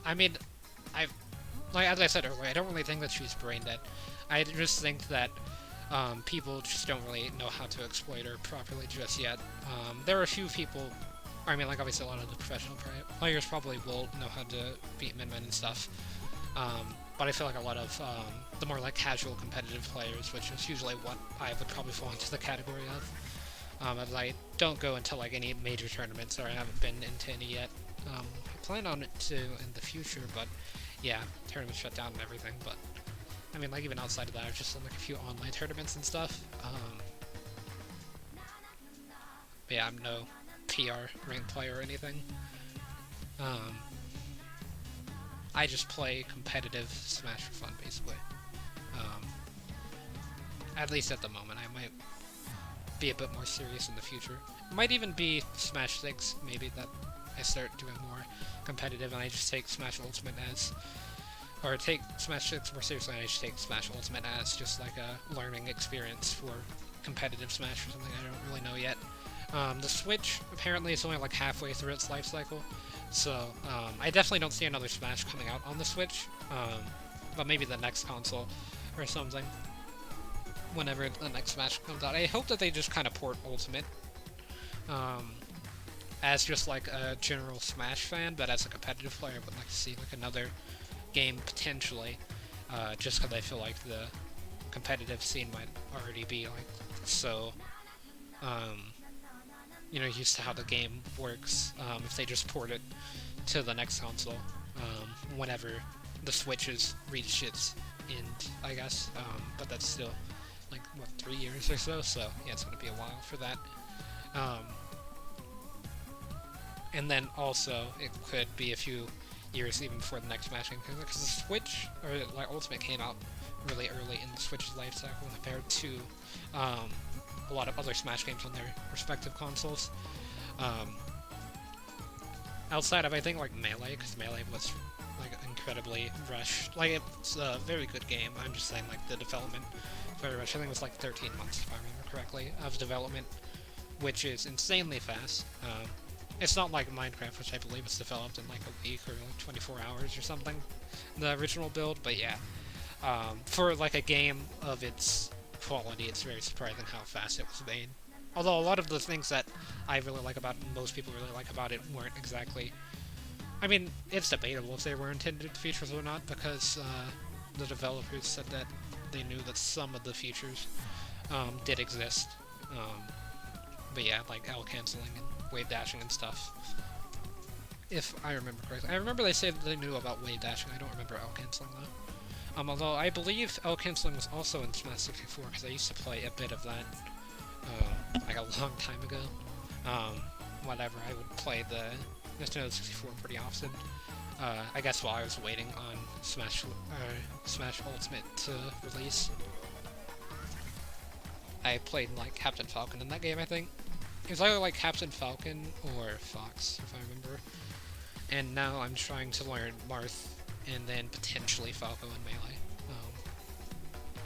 I mean, like as I said earlier, I don't really think that she's brain dead. I just think that people just don't really know how to exploit her properly just yet. There are a few people, I mean, like obviously a lot of the professional players probably will know how to beat Min and stuff. But I feel like a lot of the more like casual competitive players, which is usually what I would probably fall into the category of, as I don't go into like any major tournaments, or I haven't been into any yet. I plan on it to in the future, but yeah, tournaments shut down and everything. But I mean, like even outside of that, I've just done like a few online tournaments and stuff. But yeah, I'm no PR ranked player or anything. I just play competitive Smash for fun, basically. At least at the moment. I might be a bit more serious in the future. It might even be Smash 6, maybe, that I start doing more competitive and I just take Smash Ultimate as... Or take Smash 6 more seriously and I just take Smash Ultimate as just like a learning experience for competitive Smash or something. I don't really know yet. The Switch, apparently, is only like halfway through its life cycle. So, I definitely don't see another Smash coming out on the Switch, but maybe the next console or something, whenever the next Smash comes out. I hope that they just kind of port Ultimate, as just like a general Smash fan, but as a competitive player, I would like to see like another game potentially, just because I feel like the competitive scene might already be like so, you know, used to how the game works, if they just port it to the next console, whenever the Switch has reached its end, I guess, but that's still, like, what, 3 years or so, so, yeah, it's gonna be a while for that. And then also, it could be a few years even before the next Smash game, because the Switch, or like Ultimate came out really early in the Switch's life cycle compared to, a lot of other Smash games on their respective consoles. Outside of, I think, like Melee, because Melee was like incredibly rushed. Like, it's a very good game. I'm just saying, like, the development very rushed. I think it was like 13 months, if I remember correctly, of development, which is insanely fast. It's not like Minecraft, which I believe was developed in like a week or like 24 hours or something, the original build. But yeah, for like a game of its quality, it's very surprising how fast it was made. Although a lot of the things that I really like about it, most people really like about it, weren't exactly... I mean, it's debatable if they were intended features or not, because the developers said that they knew that some of the features did exist. But yeah, like L canceling and wave dashing and stuff. If I remember correctly. I remember they said they knew about wave dashing, I don't remember L canceling though. Although I believe L canceling was also in Smash 64, because I used to play a bit of that, like a long time ago. Whenever I would play the Nintendo 64 pretty often. I guess while I was waiting on Smash Ultimate to release. I played like Captain Falcon in that game, I think. It was either like Captain Falcon or Fox, if I remember. And now I'm trying to learn Marth and then potentially Falco and Melee.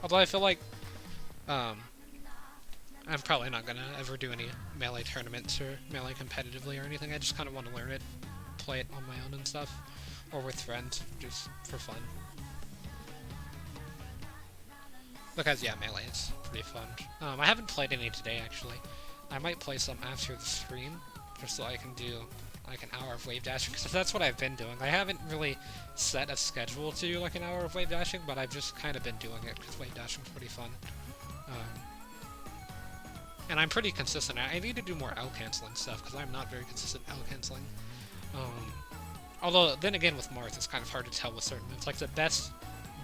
Although I feel like I'm probably not gonna ever do any Melee tournaments or Melee competitively or anything. I just kind of want to learn it, play it on my own and stuff, or with friends, just for fun. Because yeah, Melee is pretty fun. I haven't played any today actually. I might play some after the stream, just so I can do like an hour of wave dashing, because that's what I've been doing. I haven't really set a schedule to do like an hour of wave dashing, but I've just kind of been doing it because wave dashing's pretty fun. And I'm pretty consistent. I need to do more L canceling stuff because I'm not very consistent L canceling. Although then again with Marth, it's kind of hard to tell with certain moves. Like the best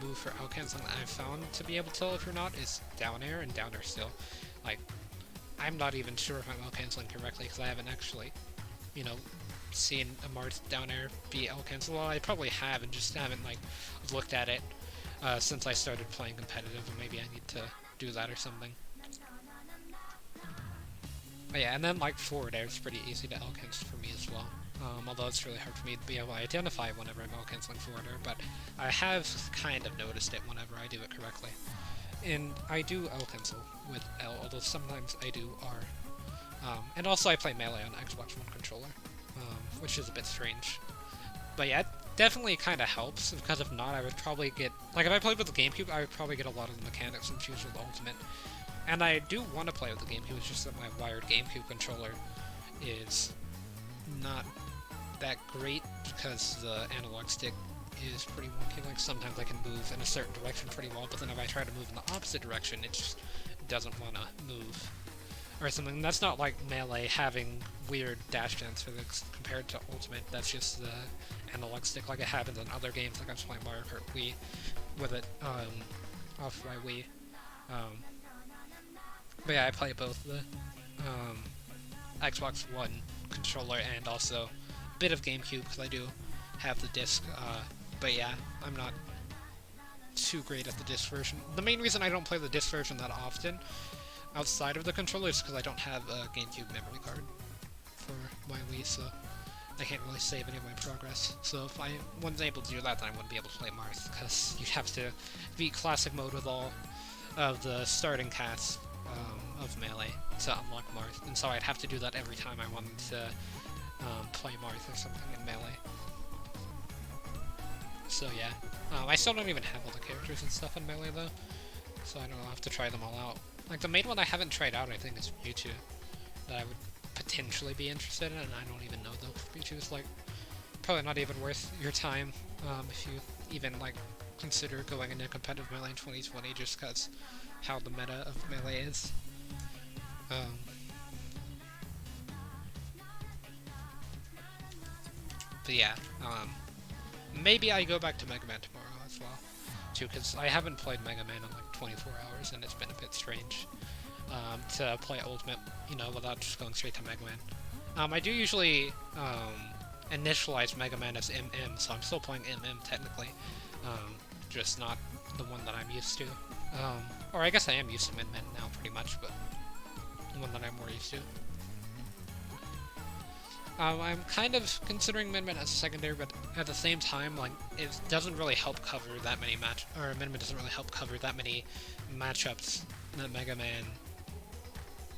move for L canceling that I've found to be able to tell if you're not is down air and down air still. Like I'm not even sure if I'm L canceling correctly because I haven't actually, you know, seen a Marth down air be L cancel. Well, I probably have and just haven't like looked at it since I started playing competitive, and maybe I need to do that or something. But yeah, and then like forward air is pretty easy to L cancel for me as well. Although it's really hard for me to be able to identify whenever I'm L canceling forward air, but I have kind of noticed it whenever I do it correctly. And I do L cancel with L, although sometimes I do R. And also I play Melee on Xbox One controller, which is a bit strange. But yeah, it definitely kind of helps, because if not, I would probably get... Like, if I played with the GameCube, I would probably get a lot of the mechanics infused with Ultimate. And I do want to play with the GameCube, it's just that my wired GameCube controller is not that great, because the analog stick is pretty wonky. Like, sometimes I can move in a certain direction pretty well, but then if I try to move in the opposite direction, it just doesn't want to move. Or something. That's not like Melee having weird dash dance physics compared to Ultimate. That's just the analog stick, like it happens in other games. Like I was playing Mario Kart Wii with it off my Wii. But yeah, I play both the Xbox One controller and also a bit of GameCube because I do have the disc. But yeah, I'm not too great at the disc version. The main reason I don't play the disc version that often outside of the controller is because I don't have a GameCube memory card for my Wii, so I can't really save any of my progress. So if I wasn't able to do that, then I wouldn't be able to play Marth, because you'd have to beat Classic Mode with all of the starting cast of Melee to unlock Marth, and so I'd have to do that every time I wanted to play Marth or something in Melee. So yeah, I still don't even have all the characters and stuff in Melee though, so I don't know, I'll have to try them all out. Like, the main one I haven't tried out, I think, is Mewtwo, that I would potentially be interested in, and I don't even know, though. Mewtwo is, like, probably not even worth your time, if you even, like, consider going into competitive Melee in 2020, just because how the meta of Melee is. But yeah, maybe I go back to Mega Man tomorrow as well, too, because I haven't played Mega Man in, like, 24 hours, and it's been a bit strange to play Ultimate, you know, without just going straight to Mega Man. I do usually initialize Mega Man as MM, so I'm still playing MM technically, just not the one that I'm used to. Or I guess I am used to Min Min now pretty much, but the one that I'm more used to. I'm kind of considering Min Min as a secondary, but at the same time, like, it doesn't really help cover that many Min Min doesn't really help cover that many matchups that Mega Man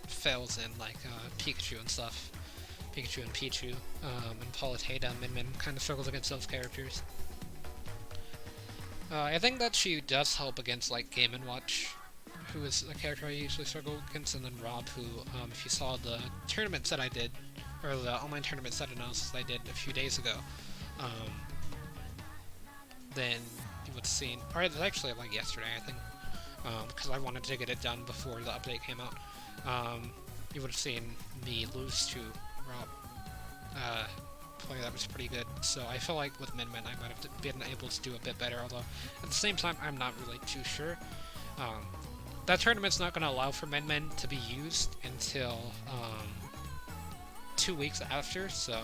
fails in, like, Pikachu and stuff. Pikachu and Pichu, and Palutena, Min Min kind of struggles against those characters. I think that she does help against, like, Game & Watch, who is a character I usually struggle against, and then Rob, who, if you saw the tournaments that I did, or the online tournament set analysis I did a few days ago, then you would have seen, or it was actually like yesterday, I think, because I wanted to get it done before the update came out. You would have seen me lose to Rob, play that was pretty good, so I feel like with Min Min I might have been able to do a bit better, although at the same time I'm not really too sure. That tournament's not going to allow for Min Min to be used until 2 weeks after, so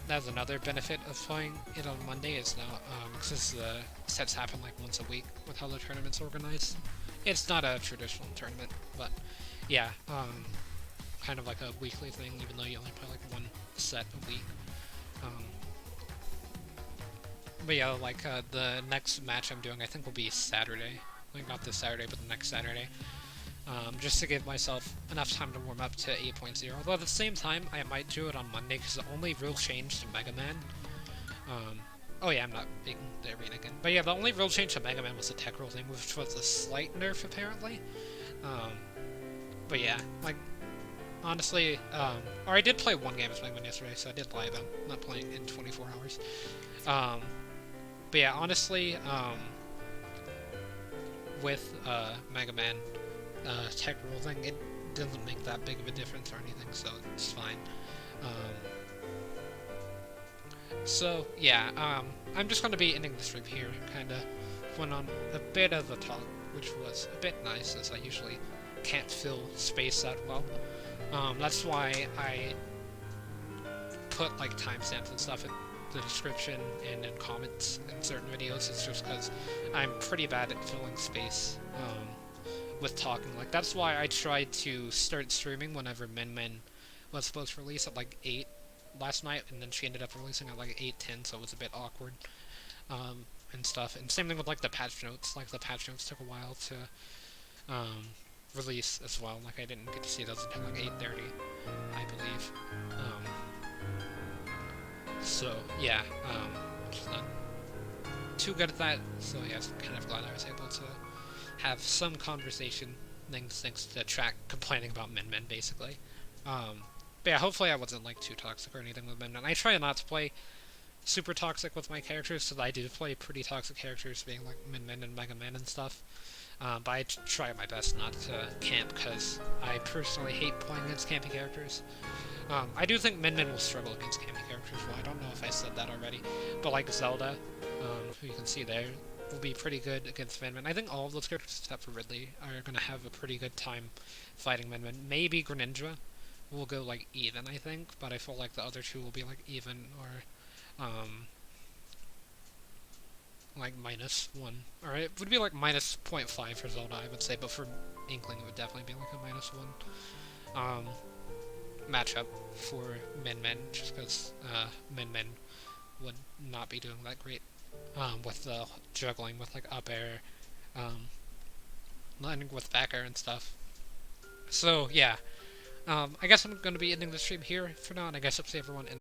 that's another benefit of playing it on Monday, is now, since the sets happen like once a week with how the tournament's organized. It's not a traditional tournament, but yeah, kind of like a weekly thing, even though you only play like one set a week. But yeah, like the next match I'm doing I think will be Saturday. Like not this Saturday, but the next Saturday. Just to give myself enough time to warm up to 8.0. Although at the same time, I might do it on Monday, because the only real change to Mega Man... oh yeah, I'm not being the arena again. But yeah, the only real change to Mega Man was the tech roll thing, which was a slight nerf, apparently. But yeah, like, honestly, or I did play one game as Mega Man yesterday, so I did lie about not playing in 24 hours. Um, but yeah, honestly, with Mega Man tech rule thing, it doesn't make that big of a difference or anything, so it's fine. Um, so yeah, I'm just gonna be ending the stream here. Kind of went on a bit of a talk, which was a bit nice, as I usually can't fill space that well. That's why I put like timestamps and stuff in the description and in comments in certain videos. It's just because I'm pretty bad at filling space with talking. Like that's why I tried to start streaming whenever Min Min was supposed to release at like 8 last night, and then she ended up releasing at like 8:10, so it was a bit awkward and stuff. And same thing with like the patch notes. Like the patch notes took a while to release as well. Like I didn't get to see those until like 8:30, I believe. So yeah, just not too good at that. So yeah, I'm kind of glad I was able to have some conversation. Thanks to Track complaining about Min Min, basically. But yeah, hopefully I wasn't like too toxic or anything with Min Min. I try not to play super toxic with my characters, so I do play pretty toxic characters, being like Min Min and Mega Man and stuff. But I try my best not to camp, because I personally hate playing against campy characters. I do think Min Min will struggle against campy characters, well, I don't know if I said that already, but like Zelda, who you can see there, will be pretty good against Min Min. I think all of those characters except for Ridley are going to have a pretty good time fighting Min Min. Maybe Greninja will go like even, I think, but I feel like the other two will be like even or like -1, or it would be like -0.5 for Zelda, I would say, but for Inkling it would definitely be like a -1 matchup for Min Min, just because Min Min would not be doing that great with the juggling with like up air, landing with back air and stuff. So yeah, I guess I'm going to be ending the stream here for now, and I guess I'll see everyone in